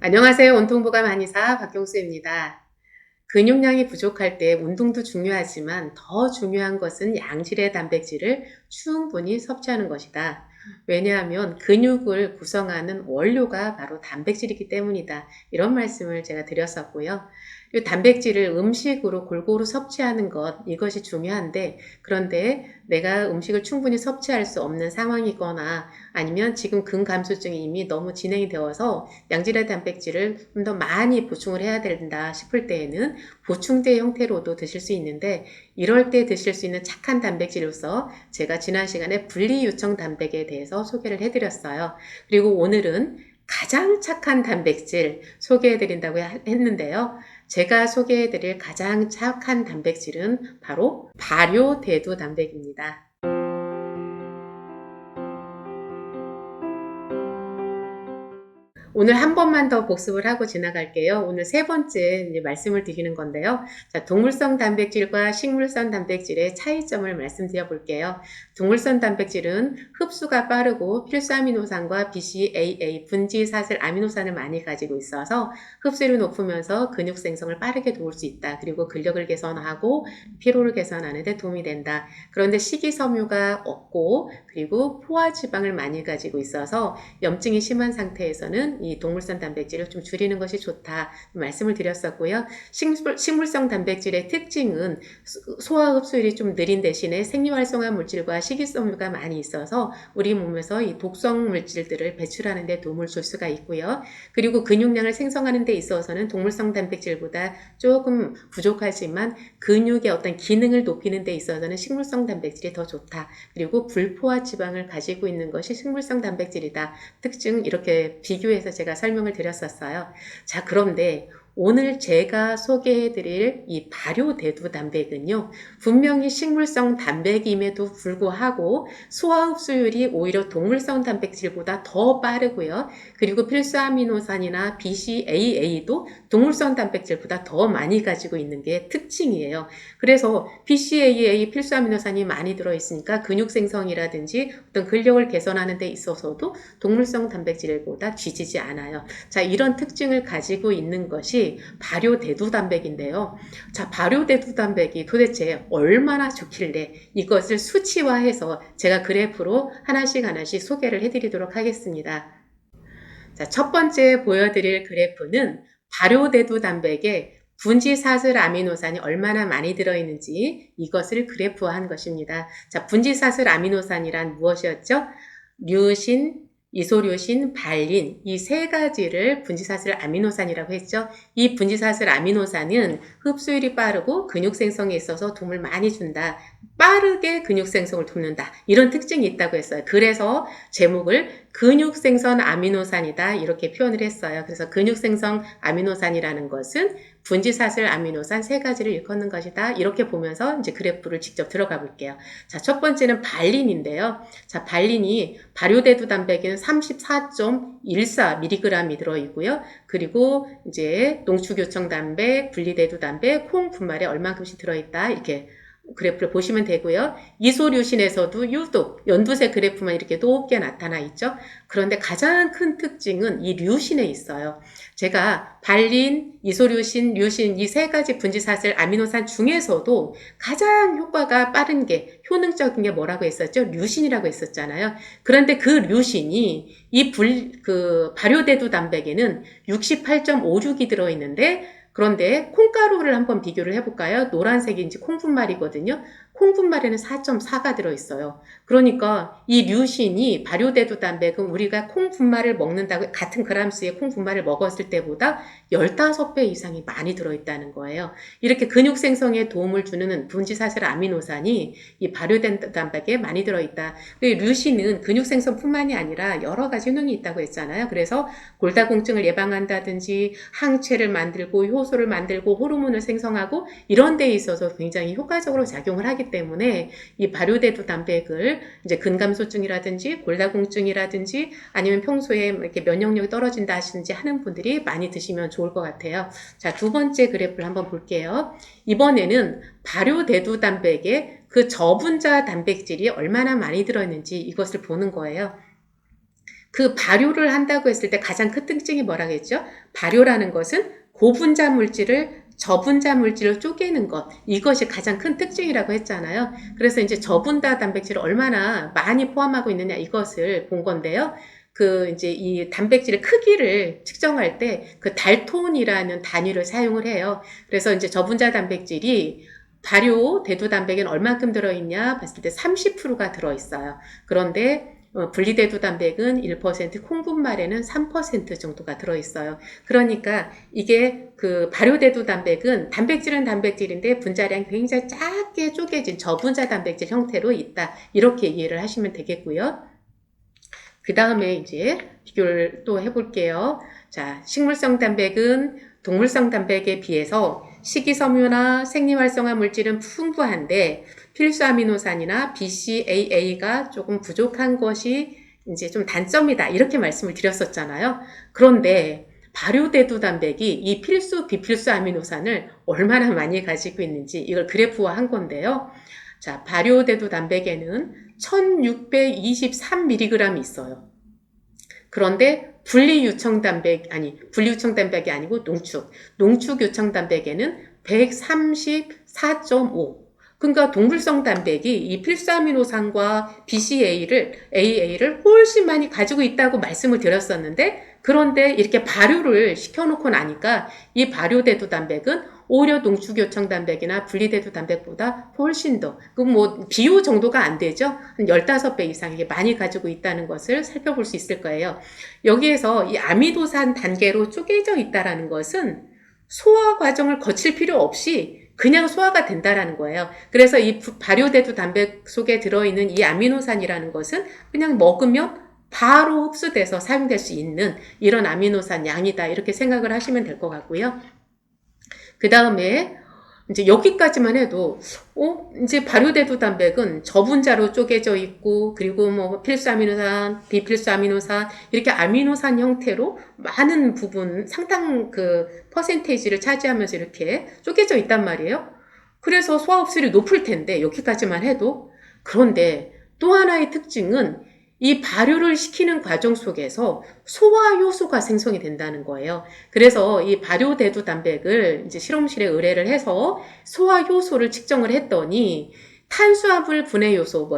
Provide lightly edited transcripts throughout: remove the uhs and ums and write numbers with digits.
안녕하세요. 온통보감 한의사 박경수입니다. 근육량이 부족할 때 운동도 중요하지만 더 중요한 것은 양질의 단백질을 충분히 섭취하는 것이다. 왜냐하면 근육을 구성하는 원료가 바로 단백질이기 때문이다. 이런 말씀을 제가 드렸었고요. 이 단백질을 음식으로 골고루 섭취하는 것, 이것이 중요한데, 그런데 내가 음식을 충분히 섭취할 수 없는 상황이거나 아니면 지금 근감소증이 이미 너무 진행이 되어서 양질의 단백질을 좀 더 많이 보충을 해야 된다 싶을 때에는 보충제 형태로도 드실 수 있는데, 이럴 때 드실 수 있는 착한 단백질로서 제가 지난 시간에 분리유청 단백에 대해서 소개를 해드렸어요. 그리고 오늘은 가장 착한 단백질 소개해드린다고 했는데요. 제가 소개해드릴 가장 착한 단백질은 바로 발효대두 단백입니다. 오늘 한 번만 더 복습을 하고 지나갈게요. 오늘 세 번째 이제 말씀을 드리는 건데요. 자, 동물성 단백질과 식물성 단백질의 차이점을 말씀드려 볼게요. 동물성 단백질은 흡수가 빠르고 필수 아미노산과 BCAA 분지사슬 아미노산을 많이 가지고 있어서 흡수율이 높으면서 근육 생성을 빠르게 도울 수 있다. 그리고 근력을 개선하고 피로를 개선하는 데 도움이 된다. 그런데 식이섬유가 없고 그리고 포화지방을 많이 가지고 있어서 염증이 심한 상태에서는 이 동물성 단백질을 좀 줄이는 것이 좋다 말씀을 드렸었고요. 식물성 단백질의 특징은 소화 흡수율이 좀 느린 대신에 생리활성화 물질과 식이섬유가 많이 있어서 우리 몸에서 이 독성 물질들을 배출하는 데 도움을 줄 수가 있고요. 그리고 근육량을 생성하는 데 있어서는 동물성 단백질보다 조금 부족하지만 근육의 어떤 기능을 높이는 데 있어서는 식물성 단백질이 더 좋다. 그리고 불포화 지방을 가지고 있는 것이 식물성 단백질이다. 특징 이렇게 비교해서 제가 설명을 드렸었어요. 자, 그런데 오늘 제가 소개해드릴 이 발효대두 단백은요, 분명히 식물성 단백임에도 불구하고 소화 흡수율이 오히려 동물성 단백질보다 더 빠르고요. 그리고 필수 아미노산이나 BCAA도 동물성 단백질보다 더 많이 가지고 있는 게 특징이에요. 그래서 BCAA 필수 아미노산이 많이 들어있으니까 근육 생성이라든지 어떤 근력을 개선하는 데 있어서도 동물성 단백질보다 뒤지지 않아요. 자, 이런 특징을 가지고 있는 것이 발효대두 단백인데요. 자, 발효대두 단백이 도대체 얼마나 좋길래 이것을 수치화해서 제가 그래프로 하나씩 소개를 해드리도록 하겠습니다. 자, 첫 번째 보여드릴 그래프는 발효대두 단백의 분지사슬 아미노산이 얼마나 많이 들어있는지 이것을 그래프화한 것입니다. 자, 분지사슬 아미노산이란 무엇이었죠? 류신, 이소류신, 발린 이 세 가지를 분지사슬 아미노산이라고 했죠. 이 분지사슬 아미노산은 흡수율이 빠르고 근육 생성에 있어서 도움을 많이 준다. 빠르게 근육 생성을 돕는다. 이런 특징이 있다고 했어요. 그래서 제목을 근육생성 아미노산이다 이렇게 표현을 했어요. 그래서 근육생성 아미노산이라는 것은 분지사슬 아미노산 세 가지를 일컫는 것이다. 이렇게 보면서 이제 그래프를 직접 들어가 볼게요. 자, 첫 번째는 발린인데요. 자, 발린이 발효대두 단백에는 34.14mg이 들어있고요. 그리고 이제 농축요청 단백, 분리대두 단백, 콩 분말에 얼만큼씩 들어있다. 이렇게 그래프를 보시면 되고요. 이소류신에서도 유독 연두색 그래프만 이렇게 높게 나타나 있죠. 그런데 가장 큰 특징은 이 류신에 있어요. 제가 발린, 이소류신, 류신 이 세 가지 분지사슬 아미노산 중에서도 가장 효과가 빠른 게 효능적인 게 뭐라고 했었죠? 류신이라고 했었잖아요. 그런데 그 류신이 이 발효대두 단백에는 68.56이 들어있는데 그런데 콩가루를 한번 비교를 해볼까요? 노란색인지 콩분말이거든요. 콩분말에는 4.4가 들어있어요. 그러니까 이 류신이 발효대두 단백은 우리가 콩분말을 먹는다고 같은 그람수의 콩분말을 먹었을 때보다 15배 이상이 많이 들어있다는 거예요. 이렇게 근육 생성에 도움을 주는 분지사슬 아미노산이 이 발효된 단백에 많이 들어있다. 류신은 근육 생성뿐만이 아니라 여러 가지 효능이 있다고 했잖아요. 그래서 골다공증을 예방한다든지 항체를 만들고 효소를 만들고 호르몬을 생성하고 이런 데 있어서 굉장히 효과적으로 작용을 하기 때문에 이 발효대두 단백을 이제 근감소증이라든지 골다공증이라든지 아니면 평소에 이렇게 면역력이 떨어진다 하시는지 하는 분들이 많이 드시면 좋을 것 같아요. 자, 두 번째 그래프를 한번 볼게요. 이번에는 발효대두 단백의 그 저분자 단백질이 얼마나 많이 들어있는지 이것을 보는 거예요. 그 발효를 한다고 했을 때 가장 큰 특징이 뭐라겠죠? 발효라는 것은 고분자 물질을 저분자 물질로 쪼개는 것, 이것이 가장 큰 특징이라고 했잖아요. 그래서 이제 저분자 단백질을 얼마나 많이 포함하고 있느냐 이것을 본 건데요. 이제 이 단백질의 크기를 측정할 때 그 달톤이라는 단위를 사용을 해요. 그래서 이제 저분자 단백질이 발효 대두 단백에는 얼만큼 들어있냐 봤을 때 30%가 들어있어요. 그런데 분리대두 단백은 1%, 콩분말에는 3% 정도가 들어있어요. 그러니까 이게 발효대두 단백은 단백질은 단백질인데 분자량이 굉장히 작게 쪼개진 저분자 단백질 형태로 있다. 이렇게 이해를 하시면 되겠고요. 그 다음에 이제 비교를 또 해볼게요. 자, 식물성 단백은 동물성 단백에 비해서 식이섬유나 생리활성화 물질은 풍부한데 필수 아미노산이나 BCAA가 조금 부족한 것이 이제 좀 단점이다. 이렇게 말씀을 드렸었잖아요. 그런데 발효대두 단백이 이 필수, 비필수 아미노산을 얼마나 많이 가지고 있는지 이걸 그래프화한 건데요. 자, 발효대두 단백에는 1623mg이 있어요. 그런데 분리유청 단백이 아니고 농축 유청 단백에는 134.5. 그러니까 동물성 단백이 이 필수아미노산과 AA를 훨씬 많이 가지고 있다고 말씀을 드렸었는데, 그런데 이렇게 발효를 시켜놓고 나니까 이 발효대두 단백은 오히려 농축요청 단백이나 분리대두 단백보다 훨씬 더, 비교 정도가 안 되죠? 한 15배 이상 이게 많이 가지고 있다는 것을 살펴볼 수 있을 거예요. 여기에서 이 아미노산 단계로 쪼개져 있다라는 것은 소화 과정을 거칠 필요 없이 그냥 소화가 된다라는 거예요. 그래서 이 발효대두 단백 속에 들어있는 이 아미노산이라는 것은 그냥 먹으면 바로 흡수돼서 사용될 수 있는 이런 아미노산 양이다. 이렇게 생각을 하시면 될 것 같고요. 그 다음에 이제 여기까지만 해도 이제 발효대두 단백은 저분자로 쪼개져 있고, 그리고 필수 아미노산, 비필수 아미노산 이렇게 아미노산 형태로 많은 부분 상당 퍼센테이지를 차지하면서 이렇게 쪼개져 있단 말이에요. 그래서 소화 흡수율이 높을 텐데 여기까지만 해도. 그런데 또 하나의 특징은 이 발효를 시키는 과정 속에서 소화 효소가 생성이 된다는 거예요. 그래서 이 발효대두 단백을 이제 실험실에 의뢰를 해서 소화 효소를 측정을 했더니 탄수화물 분해 요소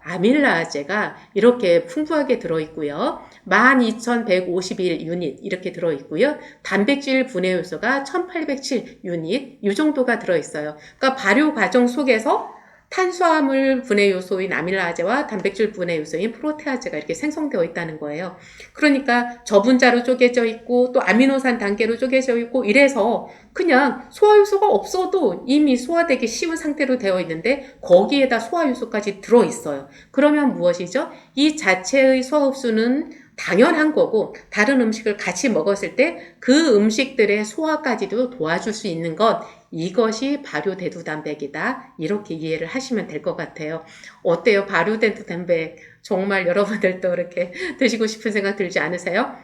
아밀라제가 이렇게 풍부하게 들어있고요. 12,151 유닛 이렇게 들어있고요. 단백질 분해 요소가 1,807 유닛 이 정도가 들어있어요. 그러니까 발효 과정 속에서 탄수화물 분해 요소인 아밀라제와 단백질 분해 요소인 프로테아제가 이렇게 생성되어 있다는 거예요. 그러니까 저분자로 쪼개져 있고 또 아미노산 단계로 쪼개져 있고 이래서 그냥 소화 요소가 없어도 이미 소화되기 쉬운 상태로 되어 있는데 거기에다 소화 요소까지 들어 있어요. 그러면 무엇이죠? 이 자체의 소화 흡수는 당연한 거고 다른 음식을 같이 먹었을 때 그 음식들의 소화까지도 도와줄 수 있는 것, 이것이 발효대두 단백이다. 이렇게 이해를 하시면 될 것 같아요. 어때요? 발효대두 단백 정말 여러분들도 이렇게 드시고 싶은 생각 들지 않으세요?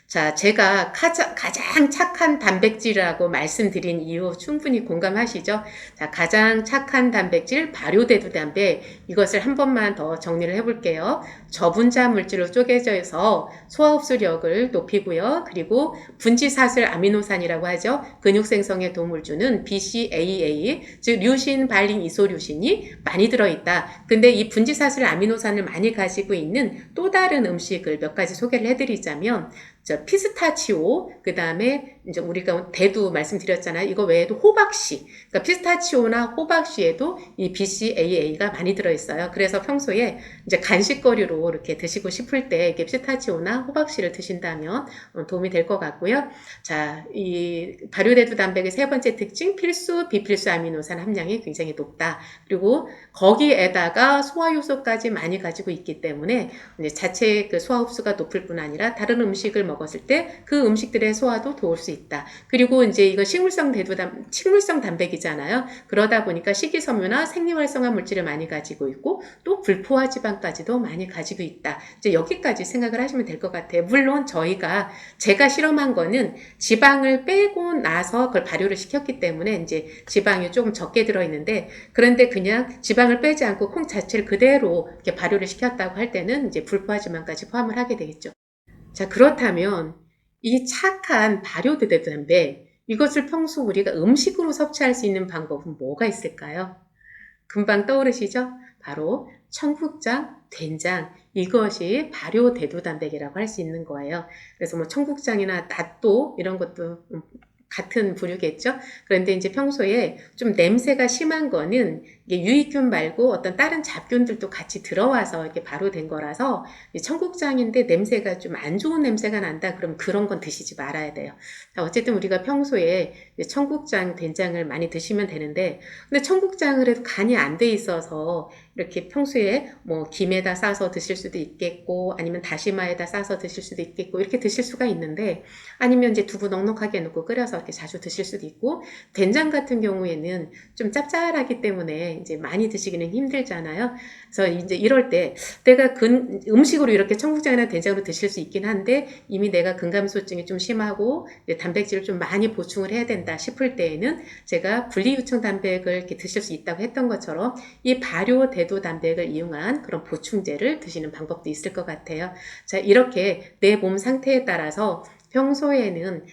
자, 제가 가장 착한 단백질이라고 말씀드린 이유 충분히 공감하시죠? 자, 가장 착한 단백질, 발효대두 단백, 이것을 한 번만 더 정리를 해볼게요. 저분자 물질로 쪼개져 있어 소화 흡수력을 높이고요. 그리고 분지사슬 아미노산이라고 하죠. 근육 생성에 도움을 주는 BCAA, 즉 류신, 발린, 이소류신이 많이 들어있다. 근데 이 분지사슬 아미노산을 많이 가지고 있는 또 다른 음식을 몇 가지 소개를 해드리자면, 피스타치오, 그 다음에 이제 우리가 대두 말씀드렸잖아요. 이거 외에도 호박씨, 그러니까 피스타치오나 호박씨에도 이 BCAA가 많이 들어있어요. 그래서 평소에 이제 간식거리로 이렇게 드시고 싶을 때 이렇게 피스타치오나 호박씨를 드신다면 도움이 될 것 같고요. 자, 이 발효대두 단백의 세 번째 특징, 필수, 비필수 아미노산 함량이 굉장히 높다. 그리고 거기에다가 소화 요소까지 많이 가지고 있기 때문에 이제 자체 소화 흡수가 높을 뿐 아니라 다른 음식을 먹었을 때 그 음식들의 소화도 도울 수 있다. 그리고 이제 이거 식물성 단백이잖아요. 그러다 보니까 식이섬유나 생리활성화 물질을 많이 가지고 있고 또 불포화 지방까지도 많이 가지고 있다. 이제 여기까지 생각을 하시면 될 것 같아요. 물론 제가 실험한 거는 지방을 빼고 나서 그걸 발효를 시켰기 때문에 이제 지방이 조금 적게 들어있는데, 그런데 그냥 지방을 빼지 않고 콩 자체를 그대로 이렇게 발효를 시켰다고 할 때는 이제 불포화 지방까지 포함을 하게 되겠죠. 자, 그렇다면 이 착한 발효되는 단백, 이것을 평소 우리가 음식으로 섭취할 수 있는 방법은 뭐가 있을까요? 금방 떠오르시죠? 바로 청국장, 된장, 이것이 발효 대두단백이라고 할 수 있는 거예요. 그래서 뭐 청국장이나 낫또 이런 것도 같은 부류겠죠. 그런데 이제 평소에 좀 냄새가 심한 거는 이게 유익균 말고 어떤 다른 잡균들도 같이 들어와서 이렇게 발효된 거라서, 청국장인데 냄새가 좀 안 좋은 냄새가 난다. 그럼 그런 건 드시지 말아야 돼요. 어쨌든 우리가 평소에 청국장, 된장을 많이 드시면 되는데, 근데 청국장을 해도 간이 안 돼 있어서 이렇게 평소에 뭐 김에다 싸서 드실 수도 있겠고, 아니면 다시마에다 싸서 드실 수도 있겠고, 이렇게 드실 수가 있는데, 아니면 이제 두부 넉넉하게 넣고 끓여서 이렇게 자주 드실 수도 있고, 된장 같은 경우에는 좀 짭짤하기 때문에 이제 많이 드시기는 힘들잖아요. 그래서 이제 이럴 때 내가 음식으로 이렇게 청국장이나 된장으로 드실 수 있긴 한데, 이미 내가 근감소증이 좀 심하고 단백질을 좀 많이 보충을 해야 된다 싶을 때에는 제가 분리유청 단백을 이렇게 드실 수 있다고 했던 것처럼 이 발효 대두 단백을 이용한 그런 보충제를 드시는 방법도 있을 것 같아요. 자, 이렇게 내 몸 상태에 따라서 평소에는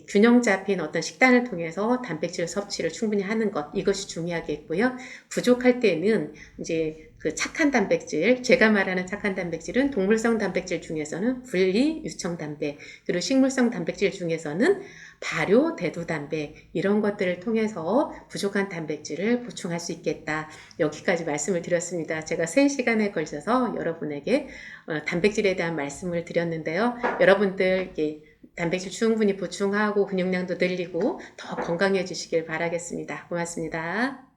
균형 잡힌 어떤 식단을 통해서 단백질 섭취를 충분히 하는 것, 이것이 중요하겠고요. 부족할 때는 이제 그 착한 단백질, 제가 말하는 착한 단백질은 동물성 단백질 중에서는 분리 유청 단백, 그리고 식물성 단백질 중에서는 발효 대두 단백, 이런 것들을 통해서 부족한 단백질을 보충할 수 있겠다. 여기까지 말씀을 드렸습니다. 제가 3시간에 걸쳐서 여러분에게 단백질에 대한 말씀을 드렸는데요. 여러분들 단백질 충분히 보충하고 근육량도 늘리고 더 건강해지시길 바라겠습니다. 고맙습니다.